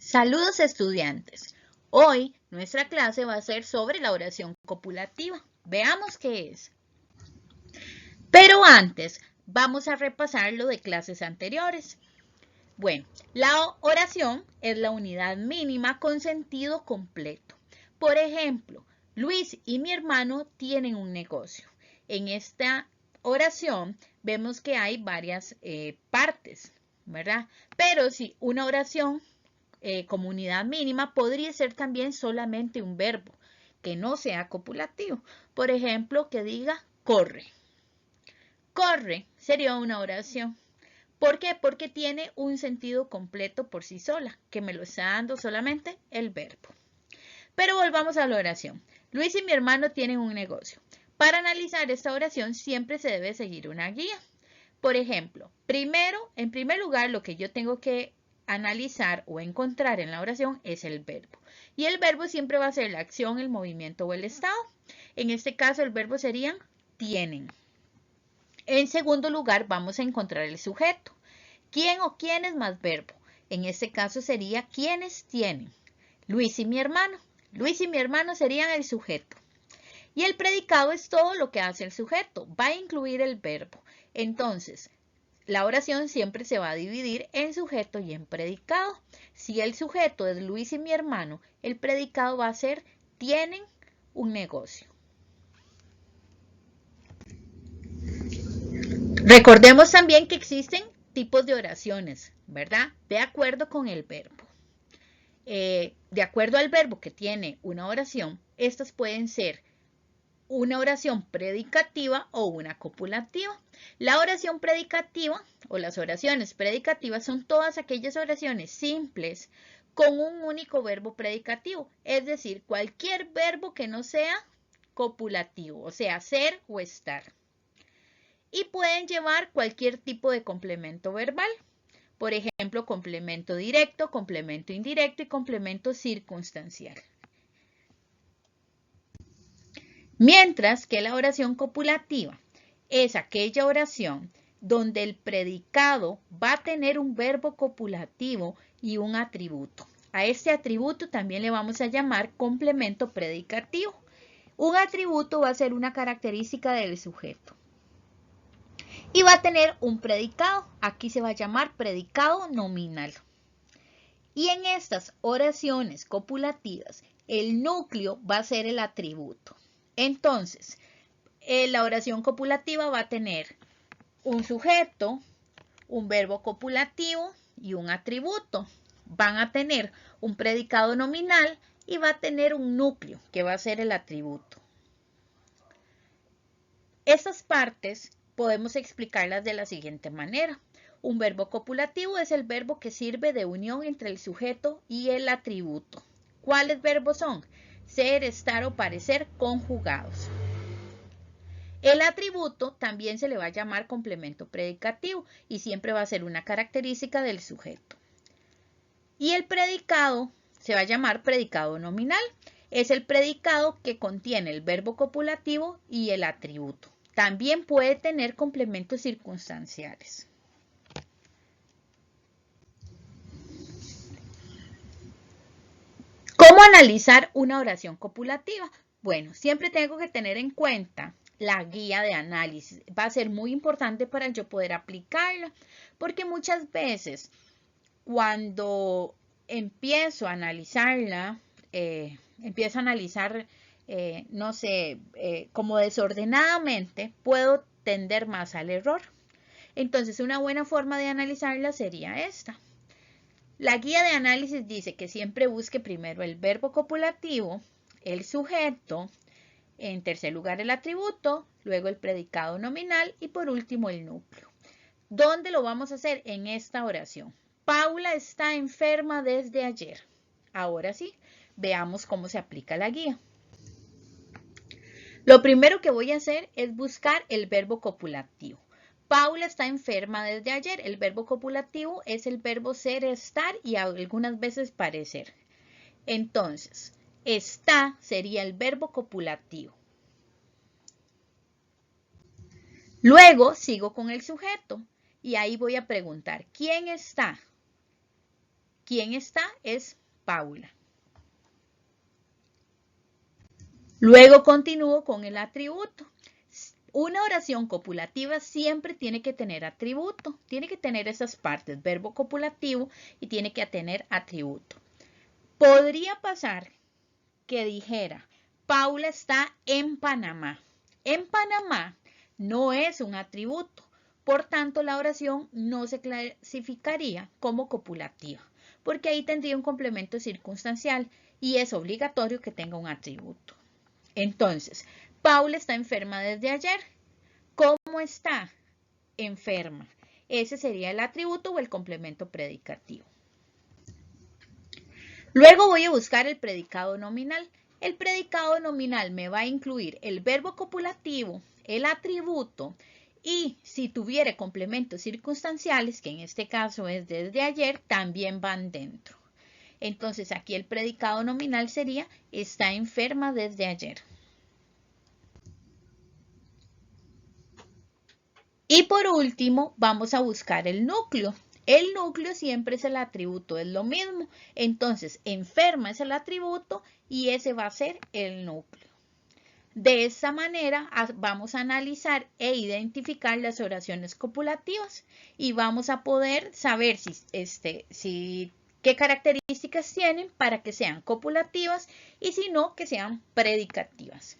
Saludos estudiantes. Hoy nuestra clase va a ser sobre la oración copulativa. Veamos qué es. Pero antes vamos a repasar lo de clases anteriores. Bueno, la oración es la unidad mínima con sentido completo. Por ejemplo, Luis y mi hermano tienen un negocio. En esta oración vemos que hay varias partes, ¿verdad? Pero si una oración como unidad mínima podría ser también solamente un verbo que no sea copulativo. Por ejemplo, que diga corre. Corre sería una oración. ¿Por qué? Porque tiene un sentido completo por sí sola, que me lo está dando solamente el verbo. Pero volvamos a la oración. Luis y mi hermano tienen un negocio. Para analizar esta oración siempre se debe seguir una guía. Por ejemplo, en primer lugar, lo que yo tengo que analizar o encontrar en la oración es el verbo. Y el verbo siempre va a ser la acción, el movimiento o el estado. En este caso, el verbo serían tienen. En segundo lugar, vamos a encontrar el sujeto. ¿Quién o quiénes más verbo? En este caso sería quiénes tienen. Luis y mi hermano. Luis y mi hermano serían el sujeto. Y el predicado es todo lo que hace el sujeto. Va a incluir el verbo. Entonces, la oración siempre se va a dividir en sujeto y en predicado. Si el sujeto es Luis y mi hermano, el predicado va a ser tienen un negocio. Recordemos también que existen tipos de oraciones, ¿verdad? De acuerdo con el verbo. De acuerdo al verbo que tiene una oración, estas pueden ser una oración predicativa o una copulativa. La oración predicativa o las oraciones predicativas son todas aquellas oraciones simples con un único verbo predicativo, es decir, cualquier verbo que no sea copulativo, o sea, ser o estar. Y pueden llevar cualquier tipo de complemento verbal. Por ejemplo, complemento directo, complemento indirecto y complemento circunstancial. Mientras que la oración copulativa es aquella oración donde el predicado va a tener un verbo copulativo y un atributo. A este atributo también le vamos a llamar complemento predicativo. Un atributo va a ser una característica del sujeto. Y va a tener un predicado. Aquí se va a llamar predicado nominal. Y en estas oraciones copulativas, el núcleo va a ser el atributo. Entonces, la oración copulativa va a tener un sujeto, un verbo copulativo y un atributo. Van a tener un predicado nominal y va a tener un núcleo, que va a ser el atributo. Estas partes podemos explicarlas de la siguiente manera. Un verbo copulativo es el verbo que sirve de unión entre el sujeto y el atributo. ¿Cuáles verbos son? Ser, estar o parecer conjugados. El atributo también se le va a llamar complemento predicativo y siempre va a ser una característica del sujeto. Y el predicado se va a llamar predicado nominal. Es el predicado que contiene el verbo copulativo y el atributo. También puede tener complementos circunstanciales. ¿Cómo analizar una oración copulativa? Bueno, siempre tengo que tener en cuenta la guía de análisis. Va a ser muy importante para yo poder aplicarla, porque muchas veces cuando empiezo a analizarla, no sé, como desordenadamente, puedo tender más al error. Entonces, una buena forma de analizarla sería esta. La guía de análisis dice que siempre busque primero el verbo copulativo, el sujeto, en tercer lugar el atributo, luego el predicado nominal y por último el núcleo. ¿Dónde lo vamos a hacer? En esta oración. Paula está enferma desde ayer. Ahora sí, veamos cómo se aplica la guía. Lo primero que voy a hacer es buscar el verbo copulativo. Paula está enferma desde ayer. El verbo copulativo es el verbo ser, estar y algunas veces parecer. Entonces, está sería el verbo copulativo. Luego sigo con el sujeto y ahí voy a preguntar, ¿quién está? ¿Quién está? Es Paula. Luego continúo con el atributo. Una oración copulativa siempre tiene que tener atributo, tiene que tener esas partes, verbo copulativo y tiene que tener atributo. Podría pasar que dijera, Paula está en Panamá. En Panamá no es un atributo, por tanto la oración no se clasificaría como copulativa, porque ahí tendría un complemento circunstancial y es obligatorio que tenga un atributo. Entonces, Paula está enferma desde ayer. ¿Cómo está? Enferma. Ese sería el atributo o el complemento predicativo. Luego voy a buscar el predicado nominal. El predicado nominal me va a incluir el verbo copulativo, el atributo y si tuviera complementos circunstanciales, que en este caso es desde ayer, también van dentro. Entonces aquí el predicado nominal sería está enferma desde ayer. Y por último, vamos a buscar el núcleo. El núcleo siempre es el atributo, es lo mismo. Entonces, enferma es el atributo y ese va a ser el núcleo. De esta manera vamos a analizar e identificar las oraciones copulativas y vamos a poder saber qué características tienen para que sean copulativas y si no, que sean predicativas.